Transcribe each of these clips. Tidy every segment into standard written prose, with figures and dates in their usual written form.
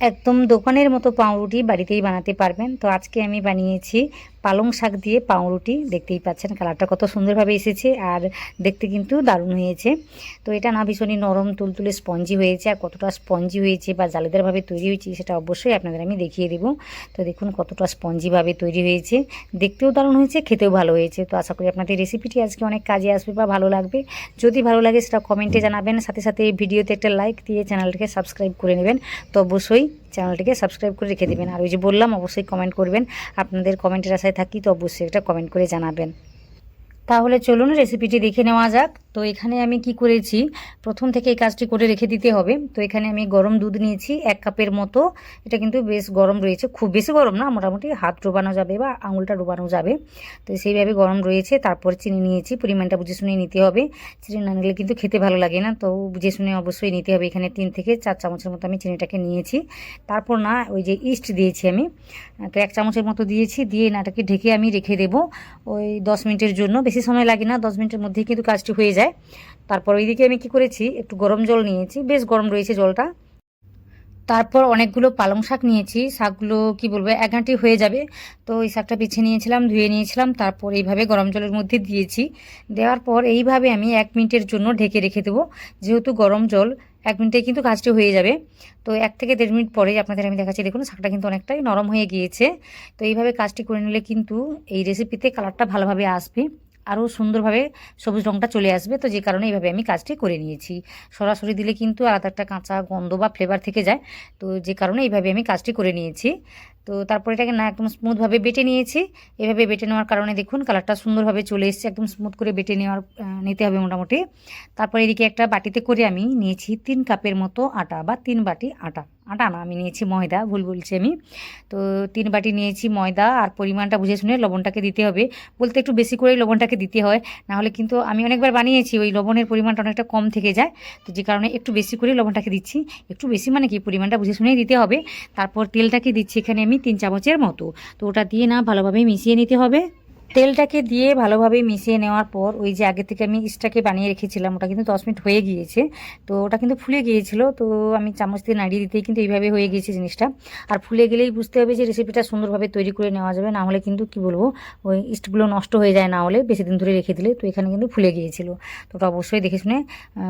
একদম দোকানের মতো পাউরুটি বাড়িতেই বানাতে পারবেন। তো আজকে আমি বানিয়েছি পালং শাক দিয়ে পাউরুটি। দেখতেই পাচ্ছেন কালারটা কত সুন্দরভাবে এসেছে আর দেখতে কিন্তু দারুণ হয়েছে। তো এটা না ভীষণই নরম তুলতুলে স্পঞ্জি হয়েছে, আর কতটা স্পঞ্জি হয়েছে বা জালিদারভাবে তৈরি হয়েছে সেটা অবশ্যই আপনাদের আমি দেখিয়ে দেবো। তো দেখুন কতটা স্পঞ্জিভাবে তৈরি হয়েছে, দেখতেও দারুণ হয়েছে, খেতেও ভালো হয়েছে। তো আশা করি আপনাদের রেসিপিটি আজকে অনেক কাজে আসবে বা ভালো লাগবে। যদি ভালো লাগে সেটা কমেন্টে জানাবেন, সাথে সাথে এই ভিডিওতে একটা লাইক দিয়ে চ্যানেলটিকে সাবস্ক্রাইব করে নেবেন। তো অবশ্যই চ্যানেলটিকে সাবস্ক্রাইব করে রেখে দেবেন। আর ওই যে বললাম অবশ্যই কমেন্ট করবেন, আপনাদের কমেন্টের আশায় থাকি। তো অবশ্যই একটা কমেন্ট করে জানাবেন। তাহলে চলুন রেসিপিটি দেখে নেওয়া যাক। তো এখানে আমি কি করেছি, প্রথম থেকে এই কাজটি করে রেখে দিতে হবে। তো এখানে আমি গরম দুধ নিয়েছি 1 কাপের মতো। এটা কিন্তু বেশ গরম রয়েছে, খুব বেশি গরম না, মোটামুটি হাত ডোবানো যাবে বা আঙুলটা ডোবানো যাবে। তো সেইভাবে গরম রয়েছে। তারপর চিনি নিয়েছি, পরিমাণটা বুঝে শুনে নিতে হবে। চিনি না নিলে কিন্তু খেতে ভালো লাগে না, তো বুঝে শুনে অবশ্যই নিতে হবে। এখানে 3 থেকে 4 চামচের মতো আমি চিনিটাকে নিয়েছি। তারপর না ওই যে ইস্ট দিয়েছি আমি, তো 1 চামচের মতো দিয়েছি, দিয়ে নাটাকে ঢেকে আমি রেখে দেবো ওই 10 মিনিটের জন্য। বেশি সময় লাগে না, 10 মিনিটের মধ্যেই কিন্তু কাজটি হয়ে যায়। তারপর ওইদিকে আমি কি করেছি, একটু গরম জল নিয়েছি, বেশ গরম রয়েছে জলটা। তারপর অনেকগুলো পালং শাক নিয়েছি, শাকগুলো কি বলবো 1 ঘাঁটি হয়ে যাবে। তো ওই শাকটা বেছে নিয়েছিলাম, ধুয়ে নিয়েছিলাম, তারপর এইভাবে গরম জলের মধ্যে দিয়েছি। দেওয়ার পর এইভাবে আমি 1 মিনিটের জন্য ঢেকে রেখে দেবো। যেহেতু গরম জল, 1 মিনিটে কিন্তু কাজটি হয়ে যাবে। তো 1 থেকে 1.5 মিনিট পরে আপনাদের আমি দেখাচ্ছি, দেখুন শাকটা কিন্তু অনেকটাই নরম হয়ে গিয়েছে। তো এইভাবে কাজটি করে নিলে কিন্তু এই রেসিপিতে কালারটা ভালোভাবে আসবে, আরও সুন্দরভাবে সবুজ রঙটা চলে আসবে। তো যে কারণে এইভাবে আমি কাজটি করে নিয়েছি। সরাসরি দিলে কিন্তু আলাদা একটা কাঁচা গন্ধ বা ফ্লেভার থেকে যায়। তো যে কারণে এইভাবে আমি কাজটি করে নিয়েছি। তো তারপর এটাকে না একদম স্মুথভাবে বেটে নিয়েছি। এভাবে বেটে নেওয়ার কারণে দেখুন কালারটা সুন্দরভাবে চলে এসেছে, একদম স্মুথ করে বেটে নিতে হবে মোটামুটি। তারপর এদিকে একটা বাটিতে করে আমি নিয়েছি 3 কাপের মতো আটা বা 3 বাটি আটা। আটা না, আমি নিয়েছি ময়দা, ভুল বলছি আমি। তো 3 বাটি নিয়েছি ময়দা, আর পরিমাণটা বুঝে শুনে লবণটাকে দিতে হবে। বলতে একটু বেশি করেই লবণটাকে দিতে হয়, নাহলে কিন্তু আমি অনেকবার বানিয়েছি ওই লবণের পরিমাণটা অনেকটা কম থেকে যায়। তো যে কারণে একটু বেশি করে লবণটাকে দিচ্ছি। একটু বেশি মানে কি, পরিমাণটা বুঝে শুনেই দিতে হবে। তারপর তেলটাকে দিচ্ছি এখানে আমি 3 চামচের মতো। তো ওটা দিয়ে না ভালোভাবে মিশিয়ে নিতে হবে। তেলটাকে দিয়ে ভালোভাবে মিশিয়ে নেওয়ার পর ওই যে আগে থেকে আমি ইস্টটাকে বানিয়ে রেখেছিলাম, ওটা কিন্তু 10 মিনিট হয়ে গিয়েছে। তো ওটা কিন্তু ফুলে গিয়েছিল, তো আমি চামচ দিয়ে নাড়িয়ে দিতেই কিন্তু এইভাবে হয়ে গিয়েছে জিনিসটা। আর ফুলে গেলেই বুঝতে হবে যে রেসিপিটা সুন্দরভাবে তৈরি করে নেওয়া যাবে, না হলে কিন্তু কি বলবো ওই ইস্টগুলো নষ্ট হয়ে যায় না হলে বেশি দিন ধরে রেখে দিলে। তো এখানে কিন্তু ফুলে গিয়েছিল। তো ওটা অবশ্যই দেখে শুনে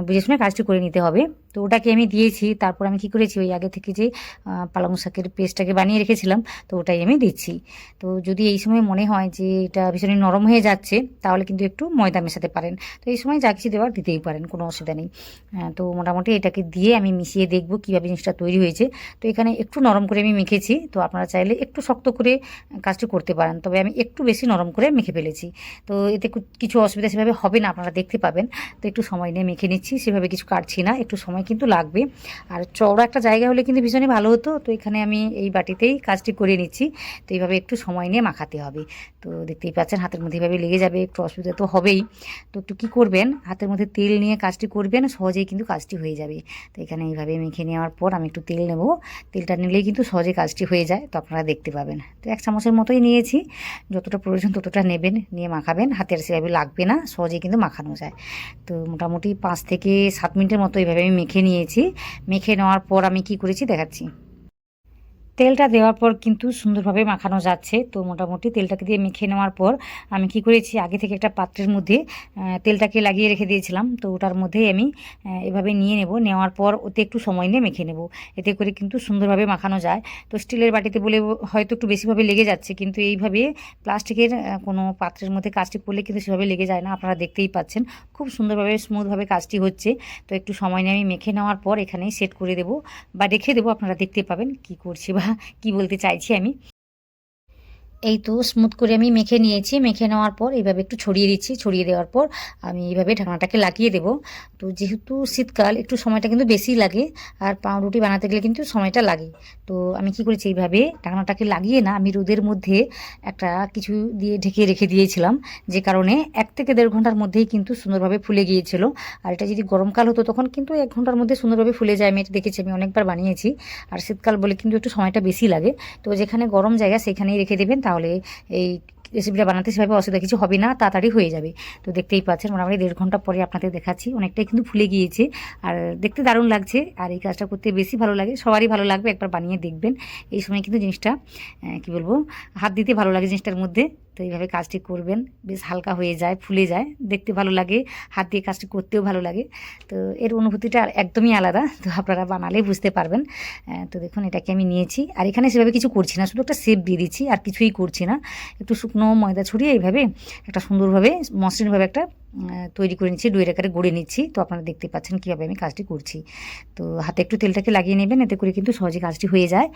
বুঝে শুনে কাজটি করে নিতে হবে। তো ওটাকে আমি দিয়েছি। তারপর আমি কি করেছি, ওই আগে থেকে যে পালং শাকের পেস্টটাকে বানিয়ে রেখেছিলাম, তো ওটাই আমি দিচ্ছি। তো যদি এই সময় মনে হয় যে এটা ভীষণই নরম হয়ে যাচ্ছে, তাহলে কিন্তু একটু ময়দা মেশাতে পারেন। তো এই সময় যা কিছু দেওয়ার দিতেই পারেন, কোনো অসুবিধা নেই। তো মোটামুটি এটাকে দিয়ে আমি মিশিয়ে দেখব কীভাবে জিনিসটা তৈরি হয়েছে। তো এখানে একটু নরম করে আমি মেখেছি, তো আপনারা চাইলে একটু শক্ত করে কাজটি করতে পারেন, তবে আমি একটু বেশি নরম করে মেখে ফেলেছি। তো এতে কিছু অসুবিধা সেভাবে হবে না, আপনারা দেখতে পাবেন। তো একটু সময় নিয়ে মেখে নিচ্ছি, সেভাবে কিছু কাটছি না, একটু সময় কিন্তু লাগবে। আর চওড়া একটা জায়গা হলে কিন্তু ভীষণই ভালো হতো। তো এখানে আমি এই বাটিতেই কাজটি করে নিচ্ছি। তো এইভাবে একটু সময় নিয়ে মাখাতে হবে। তো দেখতেই পাচ্ছেন হাতের মধ্যে এভাবে লেগে যাবে, একটু অসুবিধা তো হবেই। তো একটু কী করবেন, হাতের মধ্যে তেল নিয়ে কাজটি করবেন, সহজেই কিন্তু কাজটি হয়ে যাবে। তো এখানে এইভাবে মেখে নেওয়ার পর আমি একটু তেল নেব। তেলটা নিলেই কিন্তু সহজে কাজটি হয়ে যায়, তো আপনারা দেখতে পাবেন। তো 1 চামচের মতোই নিয়েছি, যতটা প্রয়োজন ততটা নেবেন, নিয়ে মাখাবেন। হাতের সেভাবে লাগবে না, সহজেই কিন্তু মাখানো যায়। তো মোটামুটি 5 থেকে 7 মিনিটের মতো এইভাবে আমি মেখে নিয়েছি। মেখে নেওয়ার পর আমি কি করেছি দেখাচ্ছি। তেলটা দেওয়ার পর কিন্তু সুন্দরভাবে মাখানো যাচ্ছে। তো মোটামুটি তেলটাকে দিয়ে মেখে নেওয়ার পর আমি কি করেছি, আগে থেকে একটা পাত্রের মধ্যে তেলটাকে লাগিয়ে রেখে দিয়েছিলাম। তো ওটার মধ্যেই আমি এভাবে নিয়ে নেব। নেওয়ার পর ওতে একটু সময় নিয়ে মেখে নেব, এতে করে কিন্তু সুন্দরভাবে মাখানো যায়। তো স্টিলের বাটিতে বলে হয়তো একটু বেশিভাবে লেগে যাচ্ছে, কিন্তু এইভাবে প্লাস্টিকের কোনো পাত্রের মধ্যে কাজটি করলে কিন্তু সেভাবে লেগে যায় না। আপনারা দেখতেই পাচ্ছেন খুব সুন্দরভাবে স্মুথভাবে কাজটি হচ্ছে। তো একটু সময় নিয়ে আমি মেখে নেওয়ার পর এখানেই সেট করে দেবো বা রেখে দেবো, আপনারা দেখতে পাবেন কি করছি বা কি বলতে চাইছি আমি। এই তো স্মুথ করে আমি মেখে নিয়েছি। মেখে নেওয়ার পর এইভাবে একটু ছড়িয়ে দিচ্ছি। ছড়িয়ে দেওয়ার পর আমি এইভাবে ঢাকনাটাকে লাগিয়ে দেবো। তো যেহেতু শীতকাল, একটু সময়টা কিন্তু বেশি লাগে, আর পাউরুটি বানাতে গেলে কিন্তু সময়টা লাগে। তো আমি কি করেছি, এইভাবে ঢাকনাটাকে লাগিয়ে না আমি রোদের মধ্যে একটা কিছু দিয়ে ঢেকে রেখে দিয়েছিলাম, যে কারণে 1 থেকে 1.5 ঘন্টার মধ্যেই কিন্তু সুন্দরভাবে ফুলে গিয়েছিল। আর এটা যদি গরমকাল হতো তখন কিন্তু 1 ঘন্টার মধ্যে সুন্দরভাবে ফুলে যায়। আমি এটা দেখেছি, আমি অনেকবার বানিয়েছি। আর শীতকাল বলে কিন্তু একটু সময়টা বেশি লাগে। তো যেখানে গরম জায়গা সেখানেই রেখে দেবেন, তাহলে এই রেসিপিটা বানাতে সেভাবে অসুবিধা কিছু হবে না, তাড়াতাড়ি হয়ে যাবে। তো দেখতেই পাচ্ছেন মোটামুটি 1.5 ঘন্টা পরে আপনাদের দেখাচ্ছি, অনেকটাই কিন্তু ফুলে গিয়েছে আর দেখতে দারুণ লাগছে। আর এই কাজটা করতে বেশি ভালো লাগে, সবারই ভালো লাগবে, একবার বানিয়ে দেখবেন। এই সময় কিন্তু জিনিসটা কী বলবো, হাত দিতে ভালো লাগে জিনিসটার মধ্যে। তো এইভাবে কাজটি করবেন, বেশ হালকা হয়ে যায়, ফুলে যায়, দেখতে ভালো লাগে, হাত দিয়ে কাজটি করতেও ভালো লাগে। তো এর অনুভূতিটা একদমই আলাদা, তো আপনারা বানালেই বুঝতে পারবেন। তো দেখুন এটাকে আমি নিয়েছি, আর এখানে সেভাবে কিছু করছি না, শুধু একটা শেপ দিয়ে দিচ্ছি, আর কিছুই করছি না। একটু শুকনো ময়দা ছড়িয়ে এইভাবে একটা সুন্দরভাবে মসৃণভাবে একটা তৈরি করে নিচ্ছি, ডুয়ের আকারে গড়ে নিচ্ছি। তো আপনারা দেখতে পাচ্ছেন কীভাবে আমি কাজটি করছি। তো হাতে একটু তেলটাকে লাগিয়ে নেবেন, এতে করে কিন্তু সহজে কাজটি হয়ে যায়।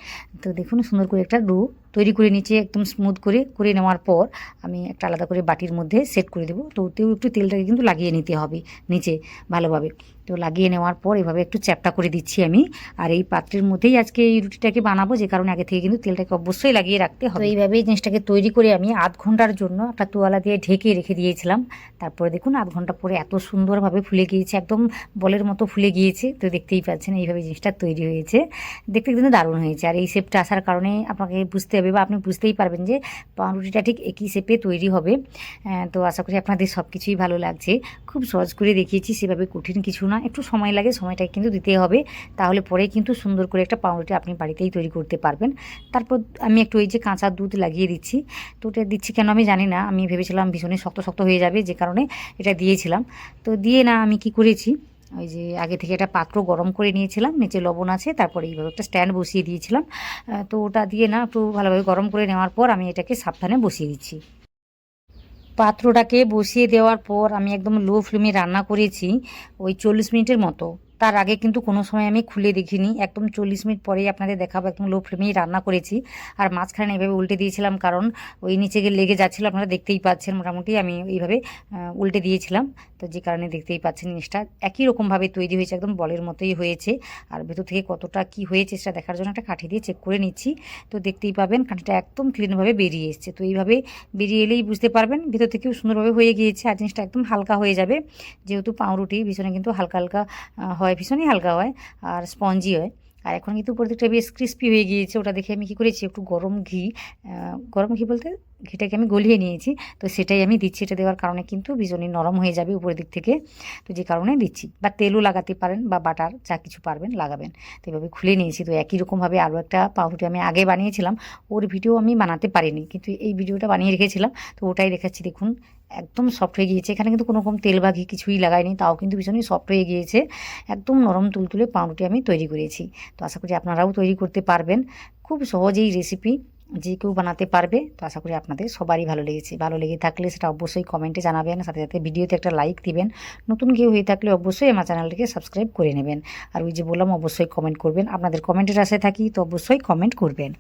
তো দেখুন সুন্দর করে একটা ডো তৈরি করে নিচ্ছি, একদম স্মুথ করে নেওয়ার পর আমি একটা আলাদা করে বাটির মধ্যে সেট করে দেবো। তো ওতেও একটু তেলটাকে কিন্তু লাগিয়ে নিতে হবে নিচে ভালোভাবে। তো লাগিয়ে নেওয়ার পর এভাবে একটু চ্যাপটা করে দিচ্ছি আমি। আর এই পাত্রের মধ্যেই আজকে এই রুটিটাকে বানাবো, যে কারণে আগে থেকে কিন্তু তেলটাকে অবশ্যই লাগিয়ে রাখতে হবে। তো এইভাবেই জিনিসটাকে তৈরি করে আমি আধ ঘন্টার জন্য একটা তোয়ালা দিয়ে ঢেকে রেখে দিয়েছিলাম। তারপরে দেখুন আধ ঘন্টা পরে এত সুন্দরভাবে ফুলে গিয়েছে, একদম বলের মতো ফুলে গিয়েছে। তো দেখতেই পাচ্ছেন এইভাবে জিনিসটা তৈরি হয়েছে, দেখতে কিন্তু দারুণ হয়েছে। আর এই শেপটা আসার কারণে আপনাকে বুঝতে হবে, বা আপনি বুঝতেই পারবেন যে পাউরুটিটা ঠিক একই শেপে তৈরি হবে। তো আশা করি আপনাদের সব কিছুই ভালো লাগছে। খুব সহজ করে দেখিয়েছি, সেভাবে কঠিন কিছু না, একটু সময় লাগে, সময়টা কিন্তু দিতে হবে, তাহলে পরে কিন্তু সুন্দর করে একটা পাউরুটি আপনি বাড়িতেই তৈরি করতে পারবেন। তারপর আমি একটু ওই যে কাঁচা দুধ লাগিয়ে দিচ্ছি। তো ওটা দিচ্ছি কেন আমি জানি না, আমি ভেবেছিলাম ভীষণই শক্ত শক্ত হয়ে যাবে, যে কারণে এটা দিয়েছিলাম। তো দিয়ে না আমি কি করেছি, ওই যে আগে থেকে একটা পাত্র গরম করে নিয়েছিলাম, নিচে লবণ আছে, তারপরে এইভাবে একটা স্ট্যান্ড বসিয়ে দিয়েছিলাম। তো ওটা দিয়ে না একটু ভালোভাবে গরম করে নেওয়ার পর আমি এটাকে সাবধানে বসিয়ে দিচ্ছি। পাত্রটাকে বসিয়ে দেওয়ার পর আমি একদম লো ফ্লেমে রান্না করেছি ওই 40 মিনিটের মতো। তার আগে কিন্তু কোনো সময় আমি খুলে দেখিনি, একদম 40 মিনিট পরেই আপনাদের দেখাবো, একদম লো ফ্লেমেই রান্না করেছি। আর মাঝখানে এইভাবে উল্টে দিয়েছিলাম, কারণ ওই নিচে গিয়ে লেগে যাচ্ছিলো, আপনারা দেখতেই পাচ্ছেন। মোটামুটি আমি এইভাবে উল্টে দিয়েছিলাম, তো যে কারণে দেখতেই পাচ্ছেন জিনিসটা একই রকমভাবে তৈরি হয়েছে, একদম বলের মতোই হয়েছে। আর ভেতর থেকে কতটা কি হয়েছে সেটা দেখার জন্য একটা কাঠি দিয়ে চেক করে নিচ্ছি। তো দেখতেই পাবেন কাঠিটা একদম ক্লিনভাবে বেরিয়ে এসছে। তো এইভাবে বেরিয়ে এলেই বুঝতে পারবেন ভেতর থেকেও সুন্দরভাবে হয়ে গিয়েছে, আর জিনিসটা একদম হালকা হয়ে যাবে। যেহেতু পাউরুটি ভীষণে কিন্তু হালকা হালকা হয়, ভীষণই হালকা হয় আর স্পঞ্জি হয়। আর এখন কিন্তু প্রত্যেকটা বেশ ক্রিস্পি হয়ে গিয়েছে। ওটা দেখে আমি কী করেছি, একটু গরম ঘি বলতে ঘিটাকে আমি গলিয়ে নিয়েছি, তো সেটাই আমি দিচ্ছি। এটা দেওয়ার কারণে কিন্তু ভীষণই নরম হয়ে যাবে উপরের দিক থেকে, তো যে কারণে দিচ্ছি। বা তেলও লাগাতে পারেন, বা বাটার, যা কিছু পারবেন লাগাবেন। তো এভাবে খুলে নিয়েছি। তো একই রকমভাবে আরও একটা পাউরুটি আমি আগে বানিয়েছিলাম, ওর ভিডিও আমি বানাতে পারিনি, কিন্তু এই ভিডিওটা বানিয়ে রেখেছিলাম, তো ওটাই দেখাচ্ছি। দেখুন একদম সফট হয়ে গিয়েছে, এখানে কিন্তু কোনো রকম তেল বা ঘি কিছুই লাগাইনি, তাও কিন্তু ভীষণই সফট হয়ে গিয়েছে। একদম নরম তুলতুলে পাউরুটি আমি তৈরি করেছি। তো আশা করি আপনারাও তৈরি করতে পারবেন, খুব সহজেই রেসিপি, যে কেউ বানাতে পারবে। তো আশা করি আপনাদের সবারই ভালো লেগেছে। ভালো লেগে থাকলে সেটা অবশ্যই কমেন্টে জানাবেন, সাথে সাথে ভিডিওতে একটা লাইক দিবেন। নতুন কেউ হয়ে থাকলে অবশ্যই আমার চ্যানেলটিকে সাবস্ক্রাইব করে নেবেন। আর ওই যে বললাম অবশ্যই কমেন্ট করবেন, আপনাদের কমেন্টের আশায় থাকি, তো অবশ্যই কমেন্ট করবেন।